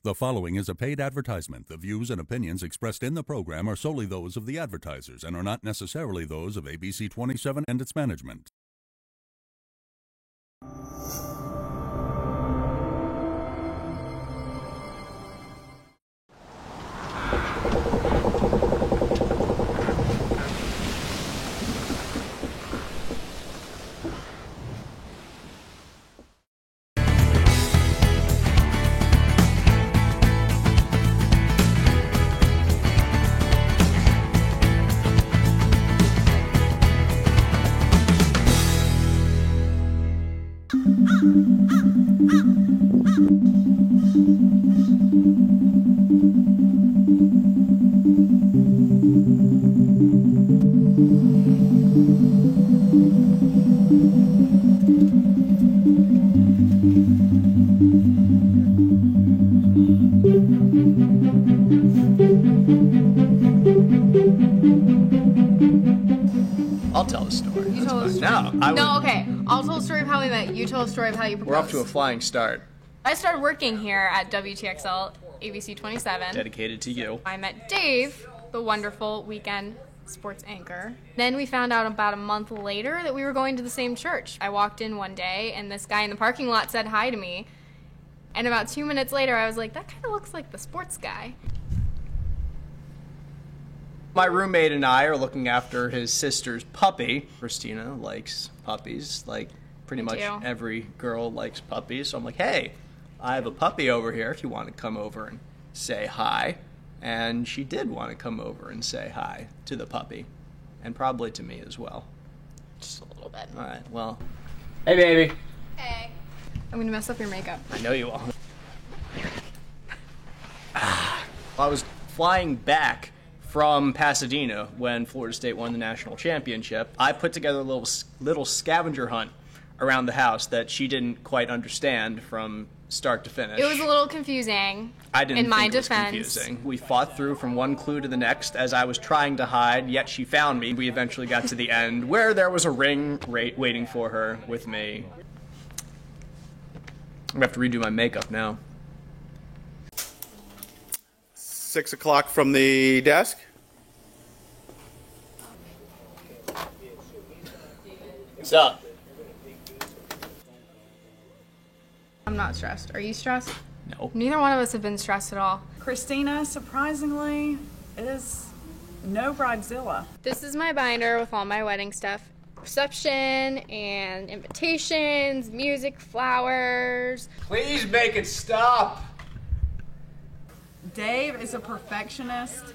The following is a paid advertisement. The views and opinions expressed in the program are solely those of the advertisers and are not necessarily those of ABC 27 and its management. I'll tell the story. You tell the story. No, okay. I'll tell a story of how we met. You tell a story of how you proposed. We're off to a flying start. I started working here at WTXL ABC 27. Dedicated to you. I met Dave, the wonderful weekend sports anchor. Then we found out about a month later that we were going to the same church. I walked in one day and this guy in the parking lot said hi to me. And about 2 minutes later, I was like, that kind of looks like the sports guy. My roommate and I are looking after his sister's puppy. Christina likes puppies, like pretty much every girl likes puppies. So I'm like, hey, I have a puppy over here if you want to come over and say hi. And she did want to come over and say hi to the puppy. And probably to me as well. Just a little bit. All right, well. Hey, baby. Hey. I'm going to mess up your makeup. I know you will. I was flying back from Pasadena when Florida State won the national championship. I put together a little scavenger hunt around the house that she didn't quite understand from start to finish. It was a little confusing. I didn't in my think it was defense. confusing. We fought through from one clue to the next as I was trying to hide, yet she found me. We eventually got to the end where there was a ring waiting for her with me. I'm gonna have to redo my makeup now. 6 o'clock from the desk. What's up? I'm not stressed. Are you stressed? No. Neither one of us have been stressed at all. Christina, surprisingly, is no bridezilla. This is my binder with all my wedding stuff. Reception and invitations, music, flowers. Please make it stop. Dave is a perfectionist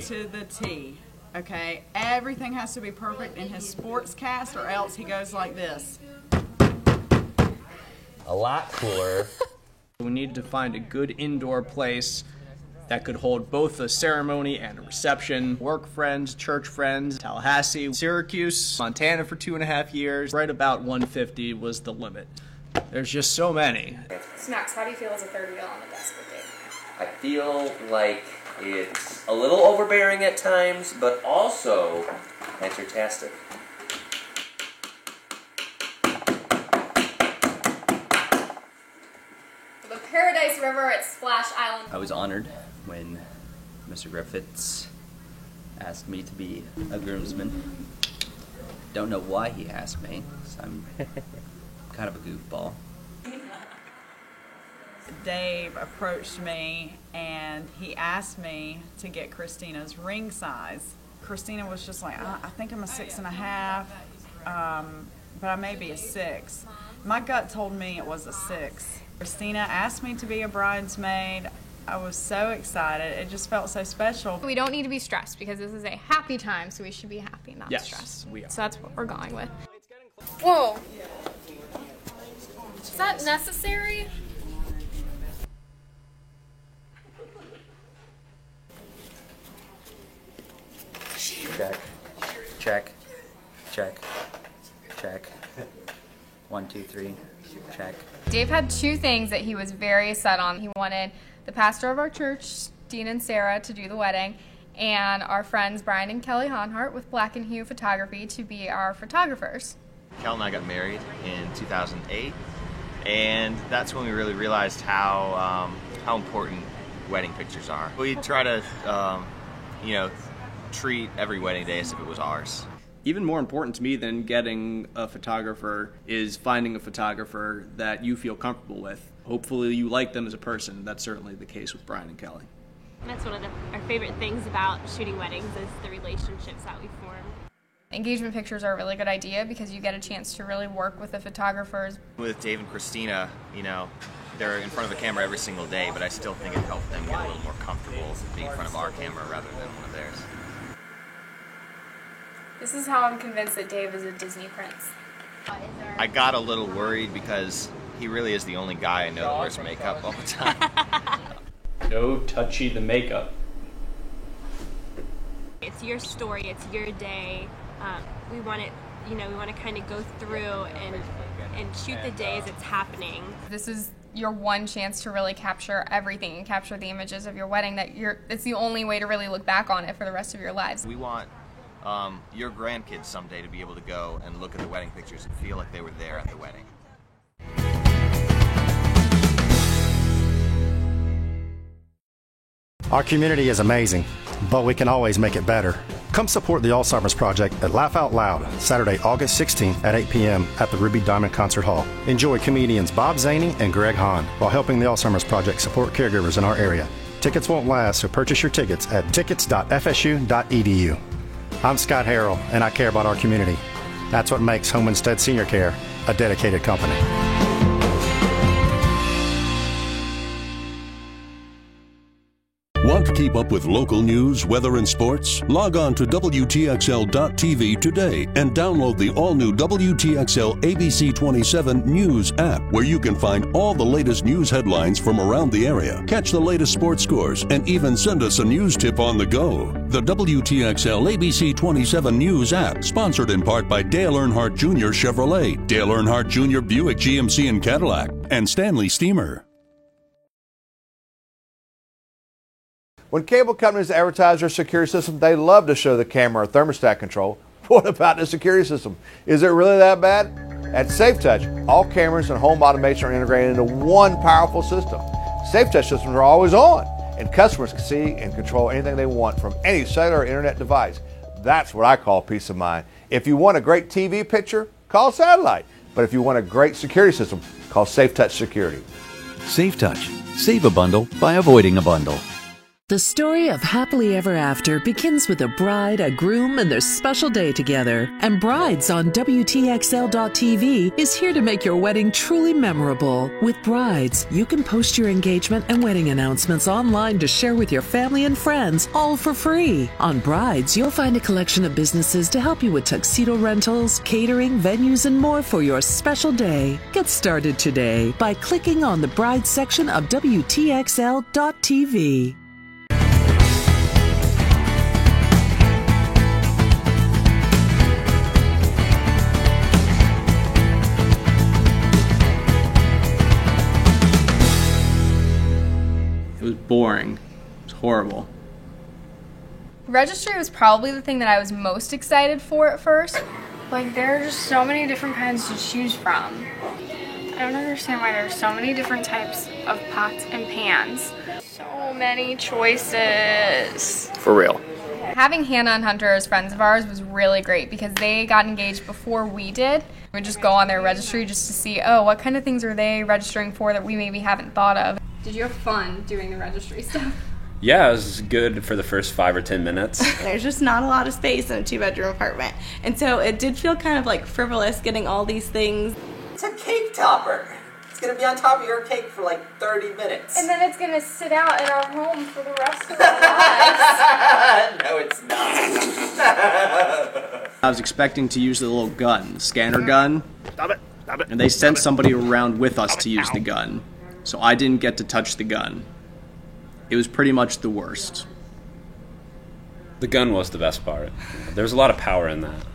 to the T, okay? Everything has to be perfect in his sports cast or else he goes like this. A lot cooler. We needed to find a good indoor place that could hold both a ceremony and a reception. Work friends, church friends, Tallahassee, Syracuse, Montana for 2.5 years. Right about 150 was the limit. There's just so many. Snacks, how do you feel as a third wheel on the desk with Dave? I feel like it's a little overbearing at times, but also fantastic. The Paradise River at Splash Island. I was honored when Mr. Griffiths asked me to be a groomsman. Don't know why he asked me, so I'm kind of a goofball. Dave approached me and he asked me to get Christina's ring size. Christina was just like, I think I'm a 6.5, but I may be a 6. My gut told me it was a 6. Christina asked me to be a bridesmaid. I was so excited. It just felt so special. We don't need to be stressed because this is a happy time, so we should be happy, not stressed. We are. So that's what we're going with. Whoa. Is that necessary? Check, check, check, check. 1, 2, 3, check. Dave had 2 things that he was very set on. He wanted the pastor of our church, Dean and Sarah, to do the wedding, and our friends Brian and Kelly Honhart with Black and Hue Photography to be our photographers. Kel and I got married in 2008, and that's when we really realized how how important wedding pictures are. We try to, treat every wedding day as if it was ours. Even more important to me than getting a photographer is finding a photographer that you feel comfortable with. Hopefully you like them as a person. That's certainly the case with Brian and Kelly. That's one of our favorite things about shooting weddings is the relationships that we form. Engagement pictures are a really good idea because you get a chance to really work with the photographers. With Dave and Christina, they're in front of the camera every single day, but I still think it helped them get a little more comfortable being in front of our camera rather than one of theirs. This is how I'm convinced that Dave is a Disney prince. I got a little worried because he really is the only guy I know that wears makeup all the time. No touchy the makeup. It's your story, it's your day. We want it, we want to kind of go through and shoot the day as it's happening. This is your one chance to really capture everything and capture the images of your wedding it's the only way to really look back on it for the rest of your lives. We want your grandkids someday to be able to go and look at the wedding pictures and feel like they were there at the wedding. Our community is amazing, but we can always make it better. Come support the Alzheimer's Project at Laugh Out Loud, Saturday, August 16th at 8 p.m. at the Ruby Diamond Concert Hall. Enjoy comedians Bob Zaney and Greg Hahn while helping the Alzheimer's Project support caregivers in our area. Tickets won't last, so purchase your tickets at tickets.fsu.edu. I'm Scott Harrell, and I care about our community. That's what makes Home Instead Senior Care a dedicated company. Want to keep up with local news, weather, and sports? Log on to WTXL.tv today and download the all-new WTXL ABC 27 News app, where you can find all the latest news headlines from around the area, catch the latest sports scores, and even send us a news tip on the go. The WTXL ABC 27 News app, sponsored in part by Dale Earnhardt Jr. Chevrolet, Dale Earnhardt Jr. Buick GMC and Cadillac, and Stanley Steamer. When cable companies advertise their security system, they love to show the camera or thermostat control. What about the security system? Is it really that bad? At SafeTouch, all cameras and home automation are integrated into one powerful system. SafeTouch systems are always on, and customers can see and control anything they want from any cellular or internet device. That's what I call peace of mind. If you want a great TV picture, call Satellite. But if you want a great security system, call SafeTouch Security. SafeTouch. Save a bundle by avoiding a bundle. The story of Happily Ever After begins with a bride, a groom, and their special day together. And Brides on WTXL.tv is here to make your wedding truly memorable. With Brides, you can post your engagement and wedding announcements online to share with your family and friends, all for free. On Brides, you'll find a collection of businesses to help you with tuxedo rentals, catering, venues, and more for your special day. Get started today by clicking on the Brides section of WTXL.tv. It was boring. It was horrible. Registry was probably the thing that I was most excited for at first. Like, there are just so many different kinds to choose from. I don't understand why there's so many different types of pots and pans. So many choices. For real. Having Hannah and Hunter as friends of ours was really great because they got engaged before we did. We would just go on their registry just to see, what kind of things are they registering for that we maybe haven't thought of. Did you have fun doing the registry stuff? Yeah, it was good for the first 5 or 10 minutes. There's just not a lot of space in a 2-bedroom apartment. And so it did feel kind of like frivolous getting all these things. It's a cake topper. It's going to be on top of your cake for like 30 minutes. And then it's going to sit out in our home for the rest of our lives. No, it's not. I was expecting to use the little gun, scanner gun. Stop it. Stop it. And they sent somebody around with us to use the gun. So I didn't get to touch the gun. It was pretty much the worst. The gun was the best part. There's a lot of power in that.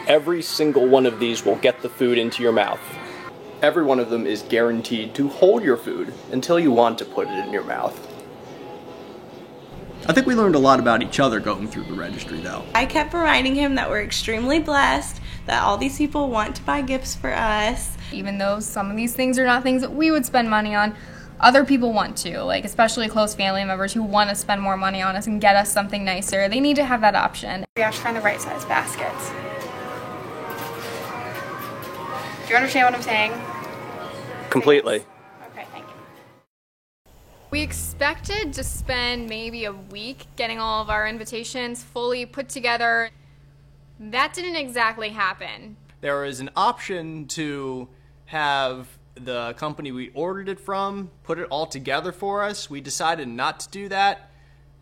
Every single one of these will get the food into your mouth. Every one of them is guaranteed to hold your food until you want to put it in your mouth. I think we learned a lot about each other going through the registry, though. I kept reminding him that we're extremely blessed, that all these people want to buy gifts for us. Even though some of these things are not things that we would spend money on, other people want to, like especially close family members who want to spend more money on us and get us something nicer. They need to have that option. We have to find the right size baskets. Do you understand what I'm saying? Completely. Okay, thank you. We expected to spend maybe a week getting all of our invitations fully put together. That didn't exactly happen. There was an option to have the company we ordered it from put it all together for us. We decided not to do that.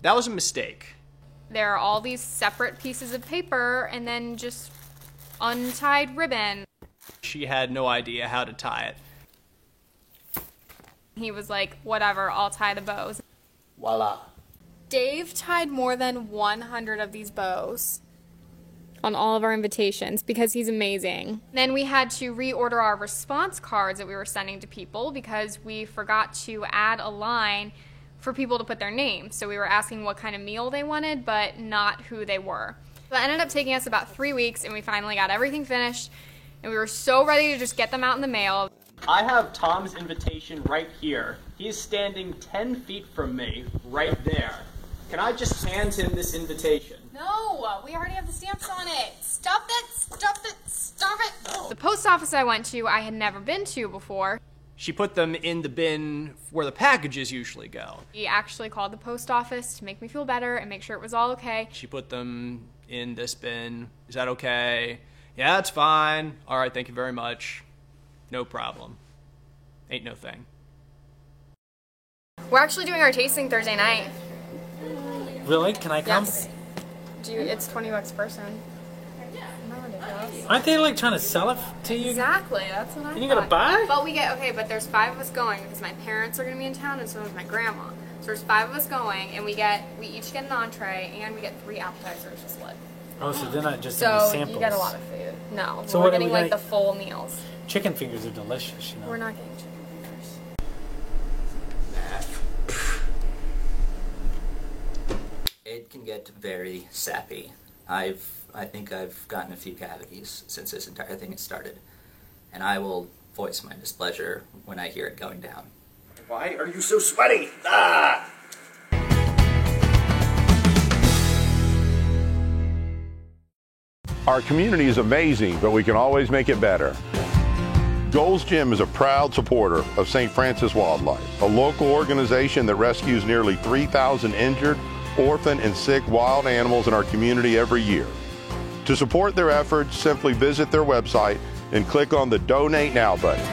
That was a mistake. There are all these separate pieces of paper and then just untied ribbon. She had no idea how to tie it. He was like, whatever, I'll tie the bows. Voila. Dave tied more than 100 of these bows on all of our invitations because he's amazing. Then we had to reorder our response cards that we were sending to people because we forgot to add a line for people to put their name. So we were asking what kind of meal they wanted, but not who they were. So it ended up taking us about 3 weeks, and we finally got everything finished, and we were so ready to just get them out in the mail. I have Tom's invitation right here. He is standing 10 feet from me, right there. Can I just hand him this invitation? No, we already have the stamps on it. Stop it, stop it, stop it. Oh. The post office I went to, I had never been to before. She put them in the bin where the packages usually go. He actually called the post office to make me feel better and make sure it was all okay. She put them in this bin. Is that okay? Yeah, that's fine. All right, thank you very much. No problem. Ain't no thing. We're actually doing our tasting Thursday night. Really? Can I come? Yes. It's $20 a person. Aren't they like trying to sell it to you? Exactly, that's what I And you gotta buy? But we get, okay, but there's 5 of us going because my parents are gonna be in town and so is my grandma. So there's 5 of us going and we each get an entree and we get 3 appetizers to split. Oh, so they're not just so samples. You get a lot of food. No, so we're getting like the full meals. Chicken fingers are delicious, you know. We're not getting chicken fingers. It can get very sappy. I think I've gotten a few cavities since this entire thing has started, and I will voice my displeasure when I hear it going down. Why are you so sweaty? Ah! Our community is amazing, but we can always make it better. Gold's Gym is a proud supporter of St. Francis Wildlife, a local organization that rescues nearly 3,000 injured, orphan, and sick wild animals in our community every year. To support their efforts, simply visit their website and click on the Donate Now button.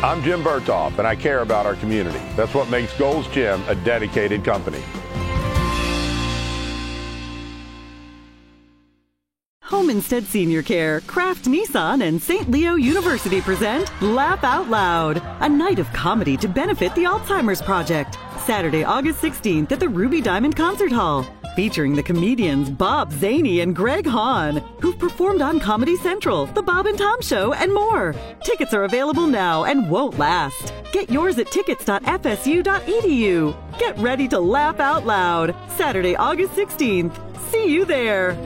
I'm Jim Berthoff, and I care about our community. That's what makes Gold's Gym a dedicated company. Home Instead Senior Care, Kraft Nissan, and St. Leo University present Laugh Out Loud, a night of comedy to benefit the Alzheimer's Project. Saturday, August 16th at the Ruby Diamond Concert Hall. Featuring the comedians Bob Zaney and Greg Hahn, who've performed on Comedy Central, The Bob and Tom Show, and more. Tickets are available now and won't last. Get yours at tickets.fsu.edu. Get ready to laugh out loud. Saturday, August 16th. See you there.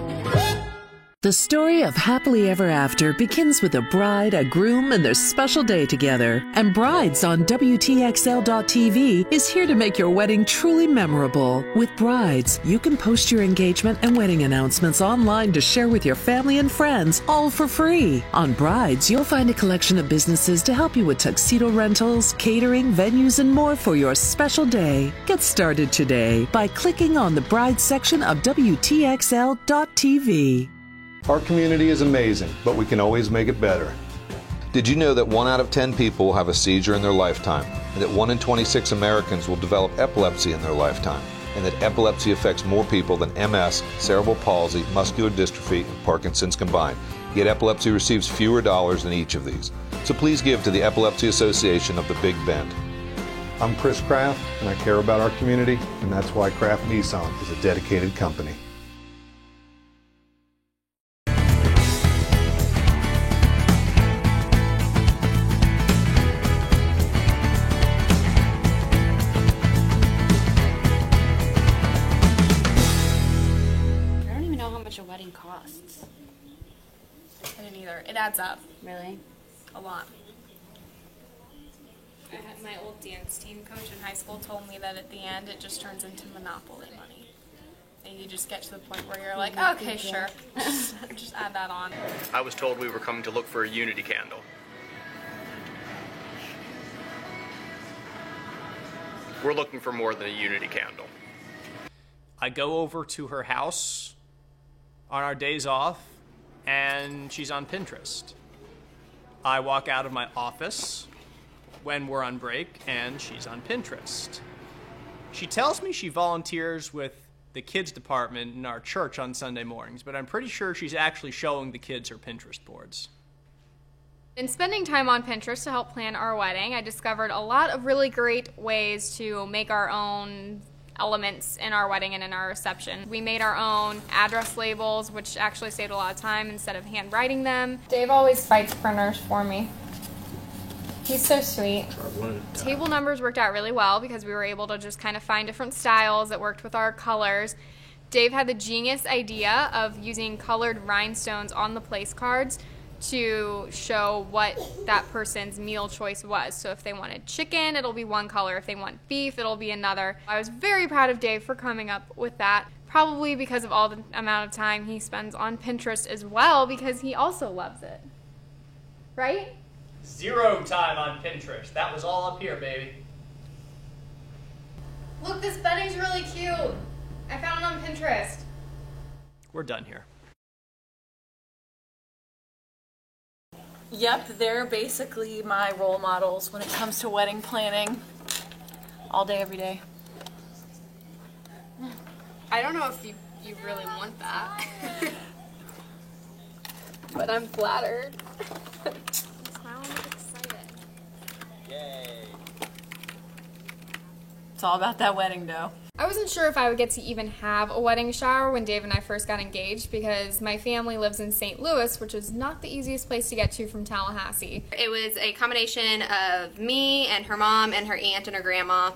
The story of Happily Ever After begins with a bride, a groom, and their special day together. And Brides on WTXL.TV is here to make your wedding truly memorable. With Brides, you can post your engagement and wedding announcements online to share with your family and friends, all for free. On Brides, you'll find a collection of businesses to help you with tuxedo rentals, catering, venues, and more for your special day. Get started today by clicking on the Brides section of WTXL.TV. Our community is amazing, but we can always make it better. Did you know that 1 out of 10 people will have a seizure in their lifetime, and that 1 in 26 Americans will develop epilepsy in their lifetime, and that epilepsy affects more people than MS, cerebral palsy, muscular dystrophy, and Parkinson's combined? Yet epilepsy receives fewer dollars than each of these. So please give to the Epilepsy Association of the Big Bend. I'm Chris Kraft, and I care about our community, and that's why Kraft Nissan is a dedicated company. Costs. I didn't either. It adds up. Really? A lot. My old dance team coach in high school told me that at the end it just turns into Monopoly money. And you just get to the point where you're like, okay, sure, just add that on. I was told we were coming to look for a unity candle. We're looking for more than a unity candle. I go over to her house on our days off, and she's on Pinterest. I walk out of my office when we're on break, and she's on Pinterest. She tells me she volunteers with the kids department in our church on Sunday mornings, but I'm pretty sure she's actually showing the kids her Pinterest boards. In spending time on Pinterest to help plan our wedding, I discovered a lot of really great ways to make our own elements in our wedding and in our reception. We made our own address labels, which actually saved a lot of time instead of handwriting them. Dave always fights printers for me. He's so sweet. Table numbers worked out really well because we were able to just kind of find different styles that worked with our colors. Dave had the genius idea of using colored rhinestones on the place cards to show what that person's meal choice was. So if they wanted chicken, it'll be one color. If they want beef, it'll be another. I was very proud of Dave for coming up with that, probably because of all the amount of time he spends on Pinterest as well, because he also loves it. Right? 0 time on Pinterest. That was all up here, baby. Look, this bedding's really cute. I found it on Pinterest. We're done here. Yep, they're basically my role models when it comes to wedding planning. All day, every day. I don't know if you really want that. But I'm flattered. Smile and look excited. Yay. It's all about that wedding dough. I wasn't sure if I would get to even have a wedding shower when Dave and I first got engaged because my family lives in St. Louis, which is not the easiest place to get to from Tallahassee. It was a combination of me and her mom and her aunt and her grandma,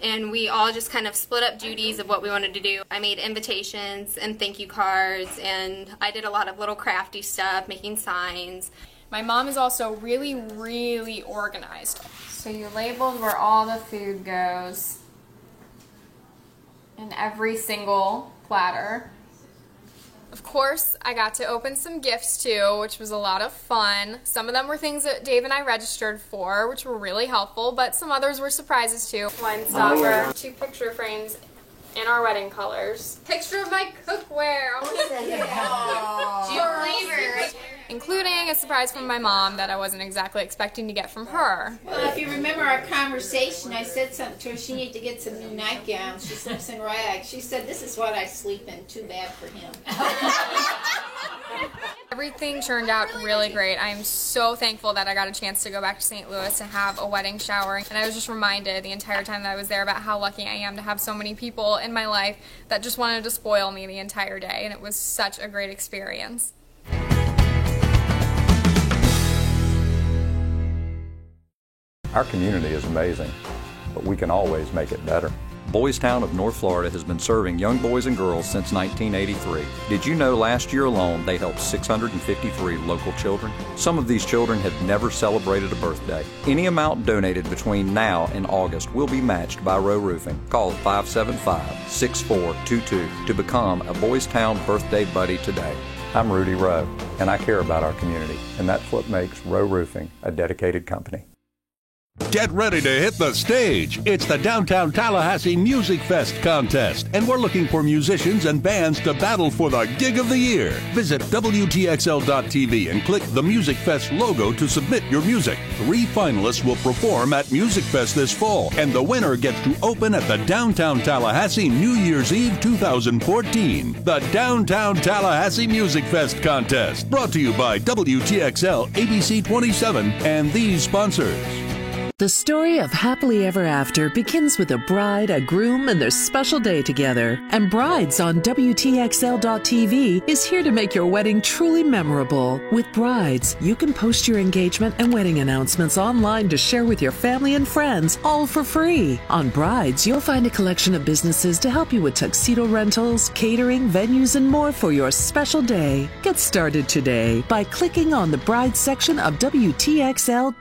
and we all just kind of split up duties of what we wanted to do. I made invitations and thank you cards, and I did a lot of little crafty stuff, making signs. My mom is also really, really organized. So you labeled where all the food goes in every single platter. Of course, I got to open some gifts too, which was a lot of fun. Some of them were things that Dave and I registered for, which were really helpful, but some others were surprises too. Wine stopper, 2 picture frames in our wedding colors. Picture of my cookware. Including a surprise from my mom that I wasn't exactly expecting to get from her. Well, if you remember our conversation, I said something to her. She needed to get some new nightgowns. She sleeps in rags. She said, "This is what I sleep in. Too bad for him." Everything turned out really great. I am so thankful that I got a chance to go back to St. Louis to have a wedding shower. And I was just reminded the entire time that I was there about how lucky I am to have so many people in my life that just wanted to spoil me the entire day. And it was such a great experience. Our community is amazing, but we can always make it better. Boys Town of North Florida has been serving young boys and girls since 1983. Did you know last year alone they helped 653 local children? Some of these children have never celebrated a birthday. Any amount donated between now and August will be matched by Rowe Roofing. Call 575-6422 to become a Boys Town birthday buddy today. I'm Rudy Rowe, and I care about our community, and that's what makes Rowe Roofing a dedicated company. Get ready to hit the stage. It's the Downtown Tallahassee Music Fest contest, and we're looking for musicians and bands to battle for the Gig of the Year. Visit WTXL.tv and click the Music Fest logo to submit your music. 3 finalists will perform at Music Fest this fall, and the winner gets to open at the Downtown Tallahassee New Year's Eve 2014. The Downtown Tallahassee Music Fest contest, brought to you by WTXL ABC 27 and these sponsors. The story of Happily Ever After begins with a bride, a groom, and their special day together. And Brides on WTXL.tv is here to make your wedding truly memorable. With Brides, you can post your engagement and wedding announcements online to share with your family and friends, all for free. On Brides, you'll find a collection of businesses to help you with tuxedo rentals, catering, venues, and more for your special day. Get started today by clicking on the Brides section of WTXL.tv.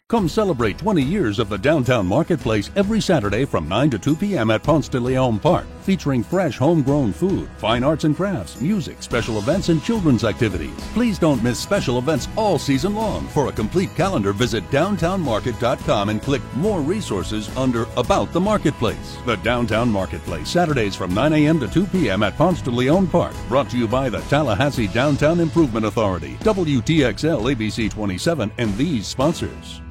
Come celebrate 20 years of the Downtown Marketplace every Saturday from 9 to 2 p.m. at Ponce de Leon Park, featuring fresh homegrown food, fine arts and crafts, music, special events, and children's activities. Please don't miss special events all season long. For a complete calendar, visit downtownmarket.com and click More Resources under About the Marketplace. The Downtown Marketplace, Saturdays from 9 a.m. to 2 p.m. at Ponce de Leon Park. Brought to you by the Tallahassee Downtown Improvement Authority, WTXL ABC 27, and these sponsors.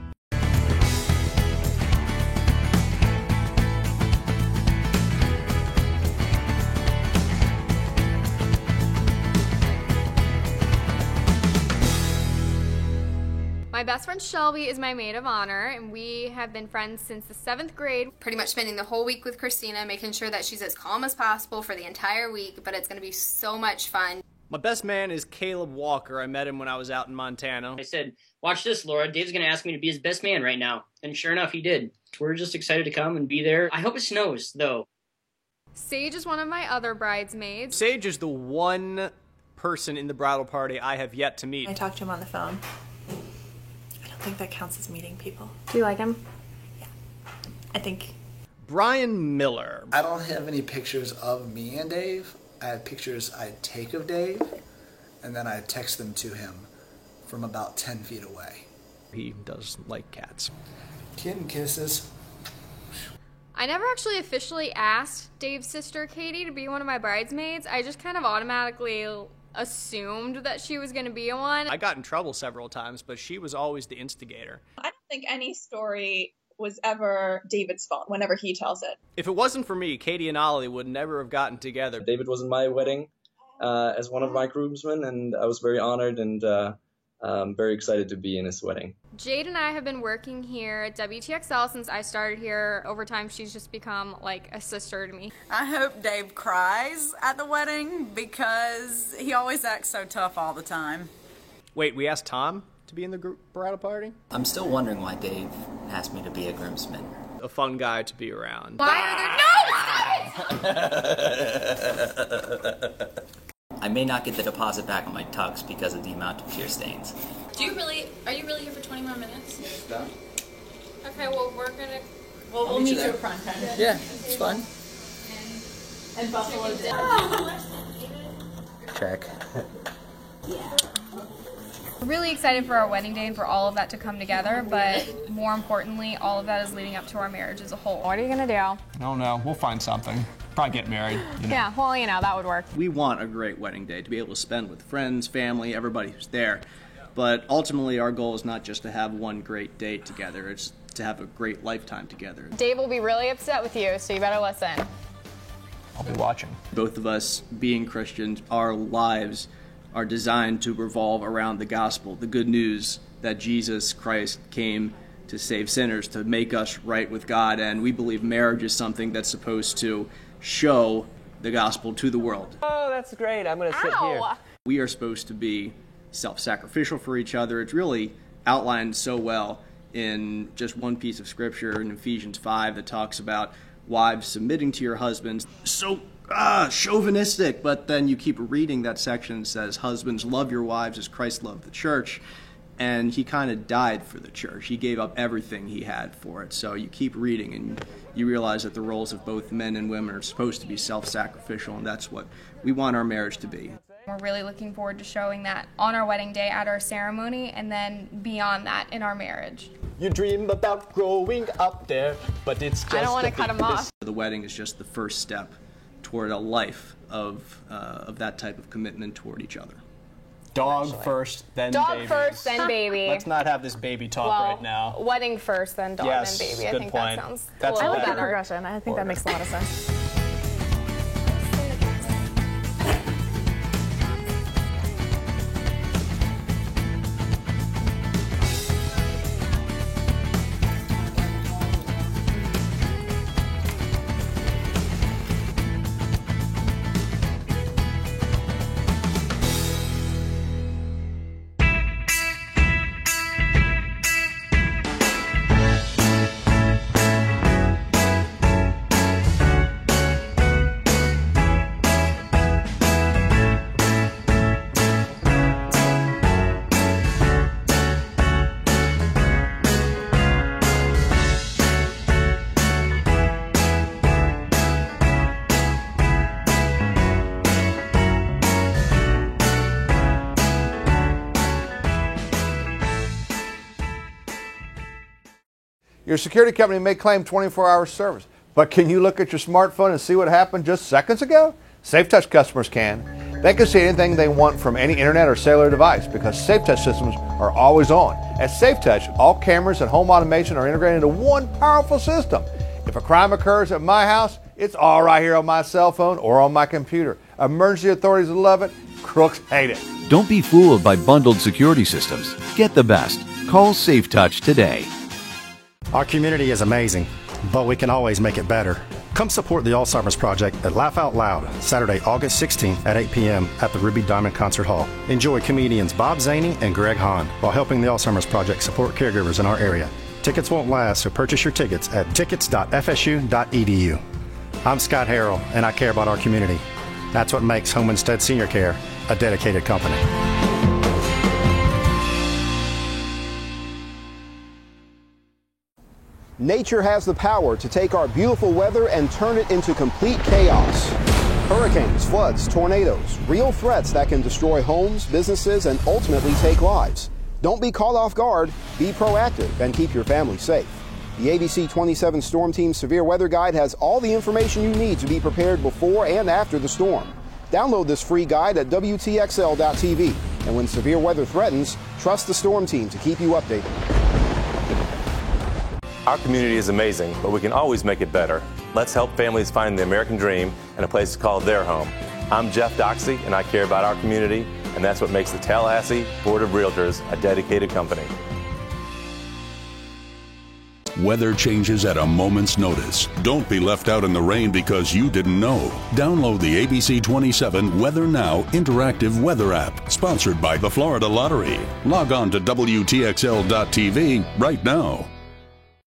My best friend Shelby is my maid of honor, and we have been friends since the 7th grade. Pretty much spending the whole week with Christina, making sure that she's as calm as possible for the entire week, but it's going to be so much fun. My best man is Caleb Walker. I met him when I was out in Montana. I said, watch this, Laura. Dave's going to ask me to be his best man right now. And sure enough, he did. We're just excited to come and be there. I hope it snows, though. Sage is one of my other bridesmaids. Sage is the one person in the bridal party I have yet to meet. I talked to him on the phone. I don't think that counts as meeting people. Do you like him? Yeah. I think. Brian Miller. I don't have any pictures of me and Dave. I have pictures I take of Dave, and then I text them to him from about 10 feet away. He does like cats. Kitten kisses. I never actually officially asked Dave's sister, Katie, to be one of my bridesmaids. I just kind of automatically assumed that she was going to be one. I got in trouble several times, but she was always the instigator. I don't think any story was ever David's fault whenever he tells it. If it wasn't for me, Katie and Ollie would never have gotten together. David was in my wedding as one of my groomsmen, and I was very honored and very excited to be in his wedding. Jade and I have been working here at WTXL since I started here. Over time, she's just become like a sister to me. I hope Dave cries at the wedding because he always acts so tough all the time. Wait, we asked Tom to be in the bridal party? I'm still wondering why Dave asked me to be a groomsman. A fun guy to be around. Why are there no? I may not get the deposit back on my tux because of the amount of tear stains. Are you really here for 20 more minutes? No. Okay, well, we're gonna... Well, we'll meet you up front, kind of. Yeah, it's fun. And Buffalo did. Check. We're really excited for our wedding day and for all of that to come together, but more importantly, all of that is leading up to our marriage as a whole. What are you gonna do? I don't know. We'll find something. Probably get married. You know. Yeah, well, you know, that would work. We want a great wedding day to be able to spend with friends, family, everybody who's there. But ultimately, our goal is not just to have one great day together. It's to have a great lifetime together. Dave will be really upset with you, so you better listen. I'll be watching. Both of us being Christians, our lives are designed to revolve around the gospel, the good news that Jesus Christ came to save sinners, to make us right with God, and we believe marriage is something that's supposed to show the gospel to the world. Oh, that's great. I'm going to sit here. We are supposed to be self-sacrificial for each other. It's really outlined so well in just one piece of scripture in Ephesians 5 that talks about wives submitting to your husbands. So chauvinistic, but then you keep reading that section that says, husbands, love your wives as Christ loved the church. And he kind of died for the church. He gave up everything he had for it. So you keep reading and you realize that the roles of both men and women are supposed to be self-sacrificial, and that's what we want our marriage to be. We're really looking forward to showing that on our wedding day at our ceremony and then beyond that in our marriage. You dream about growing up there, but it's just... I don't want to cut him off. The wedding is just the first step toward a life of that type of commitment toward each other. Dog first, then dog baby. First, then baby. Let's not have this baby talk right now. Wedding first, then dog, yes, then baby. I think point. That sounds That's a little better. better. Progression. I think that makes a lot of sense. Your security company may claim 24-hour service, but can you look at your smartphone and see what happened just seconds ago? SafeTouch customers can. They can see anything they want from any internet or cellular device because SafeTouch systems are always on. At SafeTouch, all cameras and home automation are integrated into one powerful system. If a crime occurs at my house, it's all right here on my cell phone or on my computer. Emergency authorities love it. Crooks hate it. Don't be fooled by bundled security systems. Get the best. Call SafeTouch today. Our community is amazing, but we can always make it better. Come support the Alzheimer's Project at Laugh Out Loud, Saturday, August 16th at 8 p.m. at the Ruby Diamond Concert Hall. Enjoy comedians Bob Zaney and Greg Hahn while helping the Alzheimer's Project support caregivers in our area. Tickets won't last, so purchase your tickets at tickets.fsu.edu. I'm Scott Harrell, and I care about our community. That's what makes Home Instead Senior Care a dedicated company. Nature has the power to take our beautiful weather and turn it into complete chaos. Hurricanes, floods, tornadoes, real threats that can destroy homes, businesses, and ultimately take lives. Don't be caught off guard, be proactive, and keep your family safe. The ABC 27 Storm Team Severe Weather Guide has all the information you need to be prepared before and after the storm. Download this free guide at WTXL.tv, and when severe weather threatens, trust the Storm Team to keep you updated. Our community is amazing, but we can always make it better. Let's help families find the American dream and a place to call their home. I'm Jeff Doxey, and I care about our community, and that's what makes the Tallahassee Board of Realtors a dedicated company. Weather changes at a moment's notice. Don't be left out in the rain because you didn't know. Download the ABC 27 Weather Now interactive weather app, sponsored by the Florida Lottery. Log on to WTXL.tv right now.